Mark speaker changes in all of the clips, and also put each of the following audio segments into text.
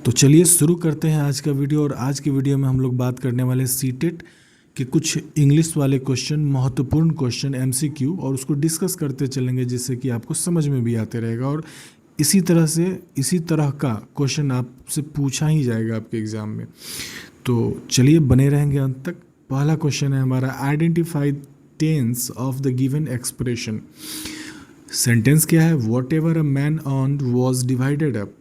Speaker 1: तो चलिए शुरू करते हैं आज का वीडियो। और आज के वीडियो में हम लोग बात करने वाले सीटेट के कुछ इंग्लिश वाले क्वेश्चन, महत्वपूर्ण क्वेश्चन एमसीक्यू, और उसको डिस्कस करते चलेंगे जिससे कि आपको समझ में भी आते रहेगा। और इसी तरह का क्वेश्चन आपसे पूछा ही जाएगा आपके एग्ज़ाम में। तो चलिए बने रहेंगे अंत तक। पहला क्वेश्चन है हमारा, identify tense of the given expression. Sentence क्या है? Whatever a man earned was divided up.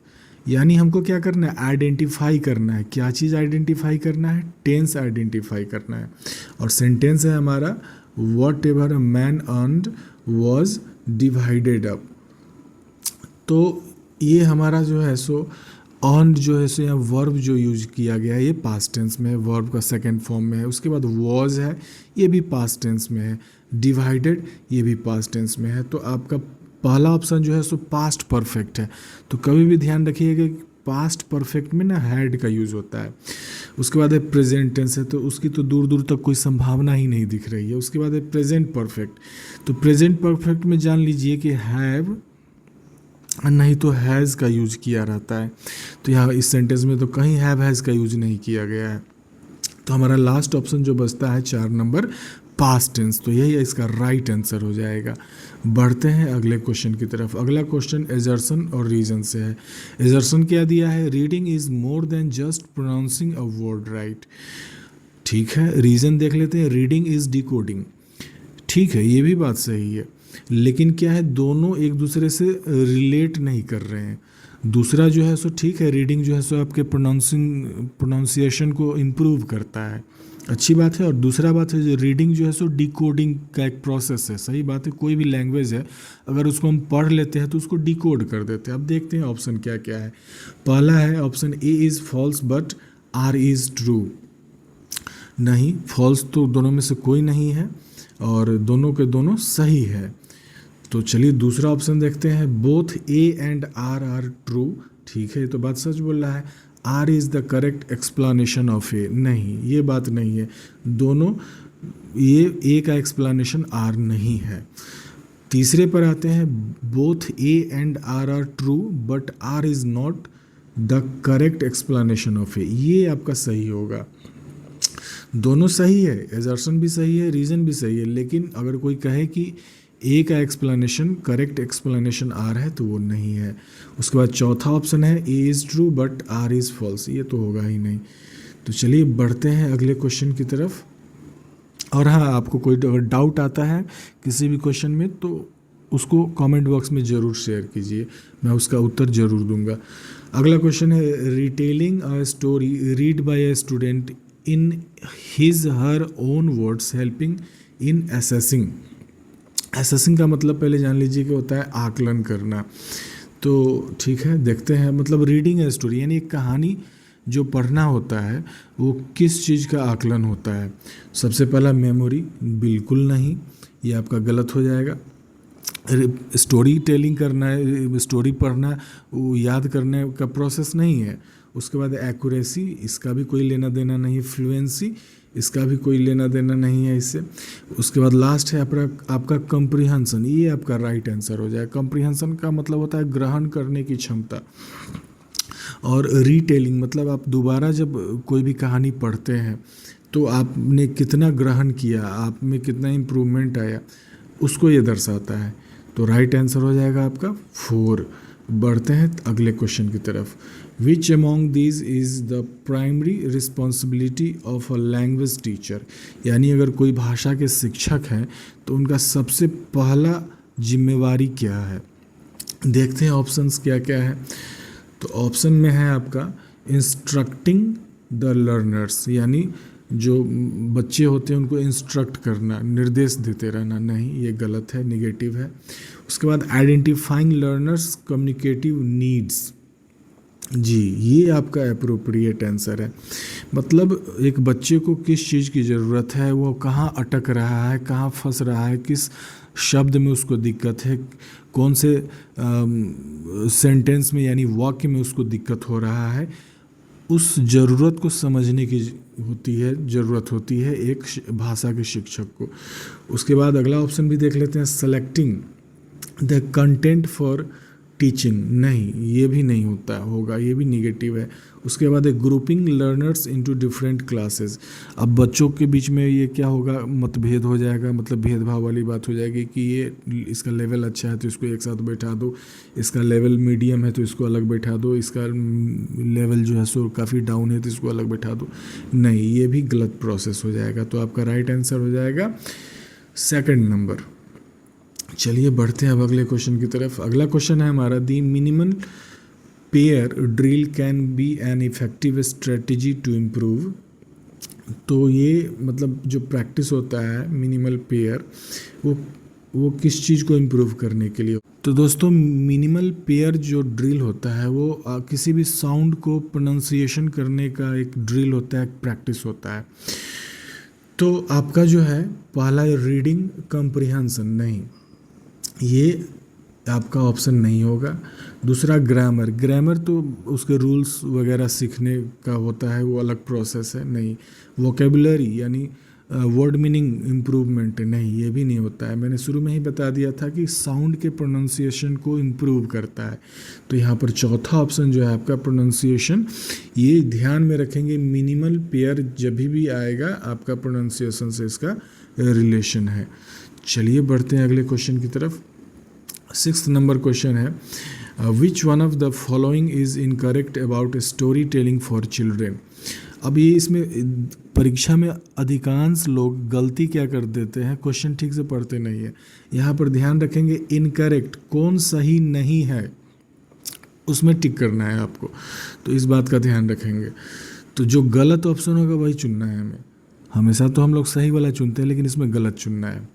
Speaker 1: यानी हमको क्या करना है? आइडेंटिफाई करना है। क्या चीज़ आइडेंटिफाई करना है? टेंस आइडेंटिफाई करना है। और सेंटेंस है हमारा, what ever a man earned was divided up. तो ये हमारा जो है सो अर्न्ड जो है सो यहाँ वर्ब जो यूज किया गया है ये पास्ट टेंस में है, वर्ब का सेकंड फॉर्म में है। उसके बाद वॉज है, ये भी पास्ट टेंस में है। डिवाइडेड, ये भी पास्ट टेंस में है। तो आपका पहला ऑप्शन जो है सो पास्ट परफेक्ट है। तो कभी भी ध्यान रखिएगा कि पास्ट परफेक्ट में ना हैड का यूज़ होता है। उसके बाद है प्रेजेंट टेंस है, तो उसकी तो दूर दूर तक कोई संभावना ही नहीं दिख रही है। उसके बाद है प्रेजेंट परफेक्ट। तो प्रेजेंट परफेक्ट में जान लीजिए कि हैव नहीं तो हैज़ का यूज किया रहता है। तो यहाँ इस सेंटेंस में तो कहीं हैव हैज़ का यूज नहीं किया गया है। तो हमारा लास्ट ऑप्शन जो बचता है 4 नंबर, पास्ट टेंस। तो यही इसका राइट आंसर हो जाएगा। बढ़ते हैं अगले क्वेश्चन की तरफ। अगला क्वेश्चन एजर्सन और रीजन से है। एजर्सन क्या दिया है? Reading is more than just pronouncing a word right. ठीक है, रीजन देख लेते हैं। Reading is decoding. ठीक है, ये भी बात सही है, लेकिन क्या है, दोनों एक दूसरे से रिलेट नहीं कर रहे हैं। दूसरा जो है सो ठीक है, रीडिंग जो है सो आपके प्रोनाउंसिएशन को इम्प्रूव करता है, अच्छी बात है। और दूसरा बात है, जो रीडिंग जो है सो डिकोडिंग का एक प्रोसेस है। सही बात है, कोई भी लैंग्वेज है अगर उसको हम पढ़ लेते हैं तो उसको डिकोड कर देते हैं। अब देखते हैं ऑप्शन क्या क्या है। पहला है option A is false but R is true. नहीं, फॉल्स तो दोनों में से कोई नहीं है और दोनों के दोनों सही है। तो चलिए दूसरा ऑप्शन देखते हैं, both A and R R true. ठीक है, तो बात सच बोल रहा है। R is the correct explanation of A. नहीं, ये बात नहीं है। दोनों, ये ए का एक्सप्लेनेशन आर नहीं है। तीसरे पर आते हैं, both A and R R true but R is not the correct explanation of A. ये आपका सही होगा। दोनों सही है, एजर्सन भी सही है, रीज़न भी सही है, लेकिन अगर कोई कहे कि ए का एक्सप्लेनेशन करेक्ट एक्सप्लेनेशन आर है तो वो नहीं है। उसके बाद चौथा ऑप्शन है, A is true but R is false. ये तो होगा ही नहीं। तो चलिए बढ़ते हैं अगले क्वेश्चन की तरफ। और हाँ, आपको कोई अगर डाउट आता है किसी भी क्वेश्चन में तो उसको कमेंट बॉक्स में ज़रूर शेयर कीजिए, मैं उसका उत्तर ज़रूर दूंगा। अगला क्वेश्चन है, retelling a story read by a student in his her own words helping in assessing. Assessing का मतलब पहले जान लीजिए कि होता है आकलन करना। तो ठीक है, देखते हैं। मतलब रीडिंग ए स्टोरी यानी एक कहानी जो पढ़ना होता है वो किस चीज़ का आकलन होता है? सबसे पहला मेमोरी, बिल्कुल नहीं, ये आपका गलत हो जाएगा। स्टोरी टेलिंग करना है, स्टोरी पढ़ना वो याद करने का प्रोसेस नहीं है। उसके बाद एक्यूरेसी, इसका भी कोई लेना देना नहीं। फ्लुएंसी, इसका भी कोई लेना देना नहीं है इससे। उसके बाद लास्ट है आपका कंप्रीहेंशन। ये आपका राइट आंसर हो जाए। कंप्रीहेंशन का मतलब होता है ग्रहण करने की क्षमता। और रीटेलिंग मतलब आप दोबारा जब कोई भी कहानी पढ़ते हैं तो आपने कितना ग्रहण किया, आप में कितना इम्प्रूवमेंट आया, उसको ये दर्शाता है। तो राइट आंसर हो जाएगा आपका 4। बढ़ते हैं अगले क्वेश्चन की तरफ। Which among these is the primary responsibility of a language teacher. यानी अगर कोई भाषा के शिक्षक हैं तो उनका सबसे पहला जिम्मेवारी क्या है? देखते हैं ऑप्शंस क्या क्या है। तो ऑप्शन में है आपका इंस्ट्रक्टिंग द लर्नर्स, यानी जो बच्चे होते हैं उनको इंस्ट्रक्ट करना, निर्देश देते रहना। नहीं, ये गलत है, निगेटिव है। उसके बाद आइडेंटिफाइंग लर्नर्स कम्युनिकेटिव नीड्स। जी, ये आपका अप्रोप्रिएट आंसर है। मतलब एक बच्चे को किस चीज़ की ज़रूरत है, वो कहाँ अटक रहा है, कहाँ फंस रहा है, किस शब्द में उसको दिक्कत है, कौन से सेंटेंस में यानी वाक्य में उसको दिक्कत हो रहा है, उस ज़रूरत को समझने की ज़रूरत होती है एक भाषा के शिक्षक को। उसके बाद अगला ऑप्शन भी देख लेते हैं, selecting the content for teaching, नहीं ये भी नहीं होता होगा, ये भी निगेटिव है। उसके बाद है grouping learners into different classes. अब बच्चों के बीच में ये क्या होगा, मतभेद हो जाएगा, मतलब भेदभाव वाली बात हो जाएगी कि ये इसका लेवल अच्छा है तो इसको एक साथ बैठा दो, इसका लेवल मीडियम है तो इसको अलग बैठा दो, इसका लेवल जो है सो काफ़ी डाउन है तो इसको अलग बैठा दो। नहीं, ये भी गलत प्रोसेस हो जाएगा। तो आपका राइट आंसर हो जाएगा सेकंड नंबर। चलिए बढ़ते हैं अब अगले क्वेश्चन की तरफ। अगला क्वेश्चन है हमारा, the minimal pair drill can be an effective strategy to improve. तो ये मतलब जो प्रैक्टिस होता है मिनिमल पेयर, वो किस चीज़ को इम्प्रूव करने के लिए। तो दोस्तों मिनिमल पेयर जो ड्रिल होता है वो किसी भी साउंड को प्रोनाउंसिएशन करने का एक ड्रिल होता है, एक प्रैक्टिस होता है। तो आपका जो है पहला रीडिंग कॉम्प्रिहेंशन, नहीं ये आपका ऑप्शन नहीं होगा। दूसरा ग्रामर, ग्रामर तो उसके रूल्स वगैरह सीखने का होता है, वो अलग प्रोसेस है, नहीं। वोकेबुलरी यानी वर्ड मीनिंग इम्प्रूवमेंट, नहीं ये भी नहीं होता है। मैंने शुरू में ही बता दिया था कि साउंड के प्रोनाउंसिएशन को इम्प्रूव करता है। तो यहाँ पर चौथा ऑप्शन जो है आपका प्रोनाउंसिएशन, ये ध्यान में रखेंगे, मिनिमल पेयर जब भी आएगा आपका प्रोनाउंसिएशन से इसका रिलेशन है। चलिए बढ़ते हैं अगले क्वेश्चन की तरफ। 6th नंबर क्वेश्चन है, which one of the following is incorrect about story telling for children. अब ये इसमें परीक्षा में अधिकांश लोग गलती क्या कर देते हैं, क्वेश्चन ठीक से पढ़ते नहीं है। यहाँ पर ध्यान रखेंगे इनकरेक्ट, कौन सही नहीं है उसमें टिक करना है आपको, तो इस बात का ध्यान रखेंगे। तो जो गलत ऑप्शन होगा वही चुनना है हमें। हमेशा तो हम लोग सही वाला चुनते हैं लेकिन इसमें गलत चुनना है।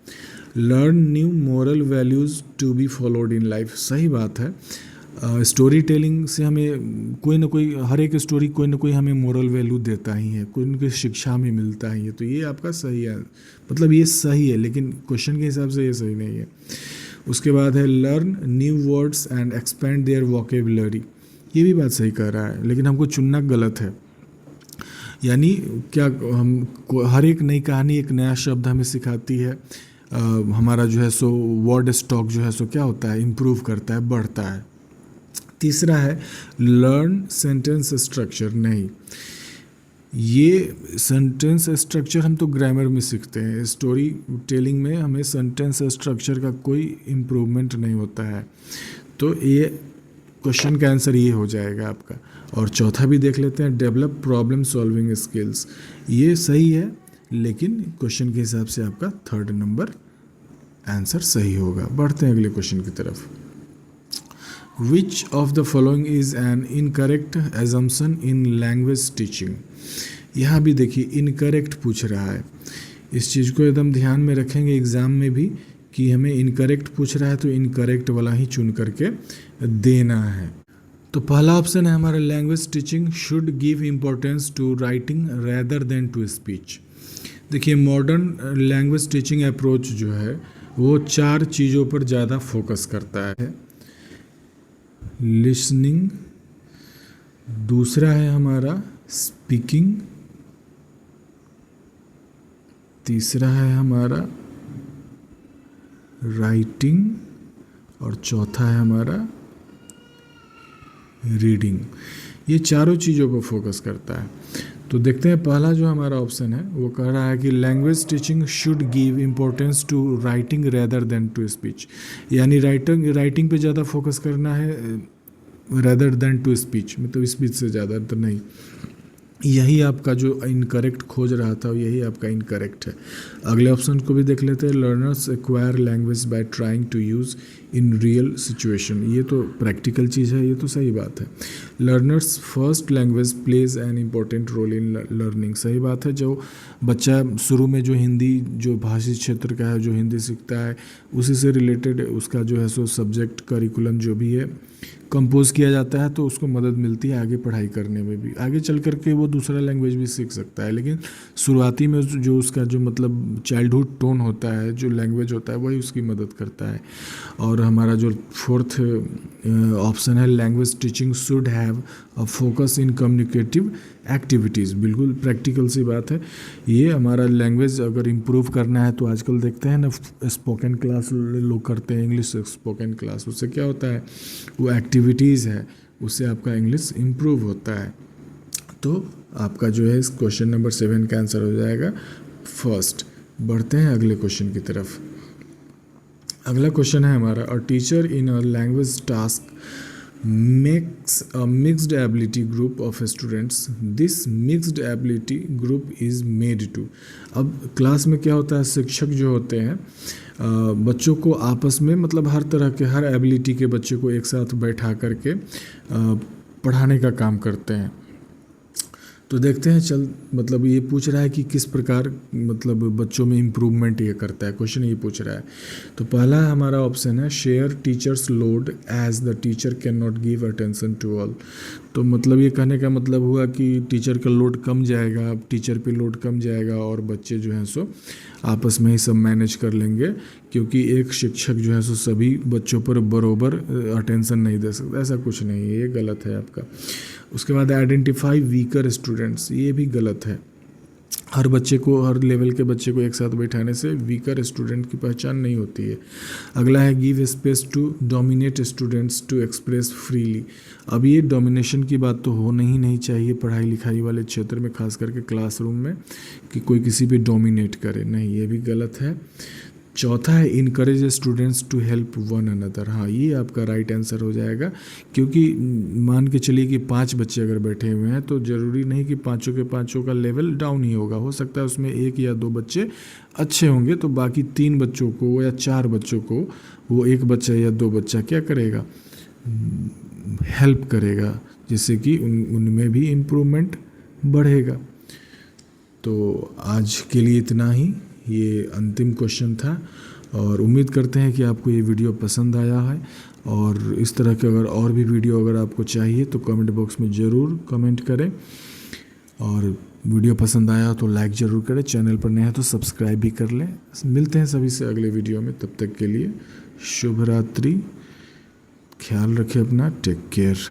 Speaker 1: Learn new moral values to be followed in life, सही बात है। स्टोरी टेलिंग से हमें कोई ना कोई, हर एक स्टोरी कोई ना कोई हमें मोरल वैल्यू देता ही है, कोई ना कोई शिक्षा हमें मिलता ही है। तो ये आपका सही है, मतलब ये सही है, लेकिन क्वेश्चन के हिसाब से ये सही नहीं है। उसके बाद है learn new words and expand their vocabulary, ये भी बात सही कह रहा है लेकिन हमको चुनना गलत है। यानी क्या, हम हर एक नई कहानी एक नया शब्द हमें सिखाती है। हमारा जो है सो वर्ड स्टॉक जो है सो क्या होता है, इम्प्रूव करता है, बढ़ता है। तीसरा है लर्न सेंटेंस स्ट्रक्चर, नहीं ये सेंटेंस स्ट्रक्चर हम तो ग्रामर में सीखते हैं, स्टोरी टेलिंग में हमें सेंटेंस स्ट्रक्चर का कोई इम्प्रूवमेंट नहीं होता है। तो ये क्वेश्चन का आंसर ये हो जाएगा आपका। और चौथा भी देख लेते हैं, डेवलप प्रॉब्लम सॉल्विंग स्किल्स, ये सही है लेकिन क्वेश्चन के हिसाब से आपका 3rd नंबर आंसर सही होगा। बढ़ते हैं अगले क्वेश्चन की तरफ। Which of the following is an incorrect assumption in language teaching. यहाँ भी देखिए इनकरेक्ट पूछ रहा है, इस चीज़ को एकदम ध्यान में रखेंगे एग्ज़ाम में भी कि हमें इनकरेक्ट पूछ रहा है तो इनकरेक्ट वाला ही चुन करके देना है। तो पहला ऑप्शन है हमारा, language teaching should give importance to writing rather than to speech. देखिए मॉडर्न लैंग्वेज टीचिंग अप्रोच जो है वो 4 चीज़ों पर ज़्यादा फोकस करता है। लिसनिंग, दूसरा है हमारा स्पीकिंग, तीसरा है हमारा राइटिंग और चौथा है हमारा रीडिंग। ये चारों चीज़ों पर फोकस करता है। तो देखते हैं पहला जो हमारा ऑप्शन है वो कह रहा है कि language teaching should give importance to writing rather than to speech, यानी राइटिंग पे ज़्यादा फोकस करना है रेदर देन टू स्पीच, मतलब स्पीच से ज़्यादा तो नहीं। यही आपका जो इनकरेक्ट खोज रहा था यही आपका इनकरेक्ट है। अगले ऑप्शन को भी देख लेते हैं, learners acquire language by trying to use in real situation, ये तो प्रैक्टिकल चीज़ है, ये तो सही बात है। Learners first language plays an important role in learning, सही बात है। जो बच्चा शुरू में जो हिंदी, जो भाषी क्षेत्र का है, जो हिंदी सीखता है उसी से रिलेटेड उसका जो है सो सब्जेक्ट करिकुलम जो भी है कंपोज किया जाता है, तो उसको मदद मिलती है आगे पढ़ाई करने में भी। आगे चल करके वो दूसरा लैंग्वेज भी सीख सकता है, लेकिन शुरुआती में जो उसका जो मतलब चाइल्डहुड टोन होता है, जो लैंग्वेज होता है, वही उसकी मदद करता है। और हमारा जो 4th ऑप्शन है, language teaching should have have a focus in communicative activities. बिल्कुल प्रैक्टिकल सी बात है। ये हमारा लैंग्वेज अगर इम्प्रूव करना है तो आजकल देखते हैं ना, स्पोकन क्लास लोग करते हैं, इंग्लिश स्पोकन क्लास। उससे क्या होता है, वो एक्टिविटीज़ है, उससे आपका इंग्लिश इम्प्रूव होता है। तो आपका जो है इस क्वेश्चन नंबर 7 का आंसर हो जाएगा फर्स्ट। बढ़ते हैं अगले क्वेश्चन की तरफ। अगला क्वेश्चन है हमारा, a teacher in a language task makes a mixed ability group of students, this mixed ability group is made to. अब क्लास में क्या होता है, शिक्षक जो होते हैं बच्चों को आपस में, मतलब हर तरह के, हर एबिलिटी के बच्चे को एक साथ बैठा करके पढ़ाने का काम करते हैं। तो देखते हैं, मतलब ये पूछ रहा है कि किस प्रकार मतलब बच्चों में इम्प्रूवमेंट ये करता है, क्वेश्चन ये पूछ रहा है। तो पहला हमारा ऑप्शन है, share teachers load as the teacher can not give attention to all. तो मतलब ये कहने का मतलब हुआ कि टीचर का लोड कम जाएगा, टीचर पे लोड कम जाएगा और बच्चे जो हैं सो आपस में ही सब मैनेज कर लेंगे, क्योंकि एक शिक्षक जो है सो सभी बच्चों पर बरोबर अटेंशन नहीं दे सकता। ऐसा कुछ नहीं है, ये गलत है आपका। उसके बाद आइडेंटिफाई वीकर स्टूडेंट्स, ये भी गलत है। हर बच्चे को, हर लेवल के बच्चे को एक साथ बैठाने से वीकर स्टूडेंट की पहचान नहीं होती है। अगला है, give space to dominate students to express freely. अब ये डोमिनेशन की बात तो होना ही नहीं चाहिए पढ़ाई लिखाई वाले क्षेत्र में, खास करके क्लासरूम में, कि कोई किसी पे डोमिनेट करे, नहीं, ये भी गलत है। चौथा है, encourage students to help one another. हाँ, ये आपका राइट आंसर हो जाएगा, क्योंकि मान के चलिए कि 5 बच्चे अगर बैठे हुए हैं तो ज़रूरी नहीं कि पाँचों के पाँचों का लेवल डाउन ही होगा। हो सकता है उसमें 1 या 2 बच्चे अच्छे होंगे, तो बाकी 3 बच्चों को या 4 बच्चों को वो 1 बच्चा या 2 बच्चा क्या करेगा, हेल्प करेगा, जिससे कि उनमें भी इम्प्रूवमेंट बढ़ेगा। तो आज के लिए इतना ही, ये अंतिम क्वेश्चन था, और उम्मीद करते हैं कि आपको ये वीडियो पसंद आया है। और इस तरह के अगर और भी वीडियो अगर आपको चाहिए तो कमेंट बॉक्स में ज़रूर कमेंट करें, और वीडियो पसंद आया तो लाइक ज़रूर करें, चैनल पर नए हैं तो सब्सक्राइब भी कर लें। मिलते हैं सभी से अगले वीडियो में, तब तक के लिए शुभ रात्रि, ख्याल रखें अपना, टेक केयर।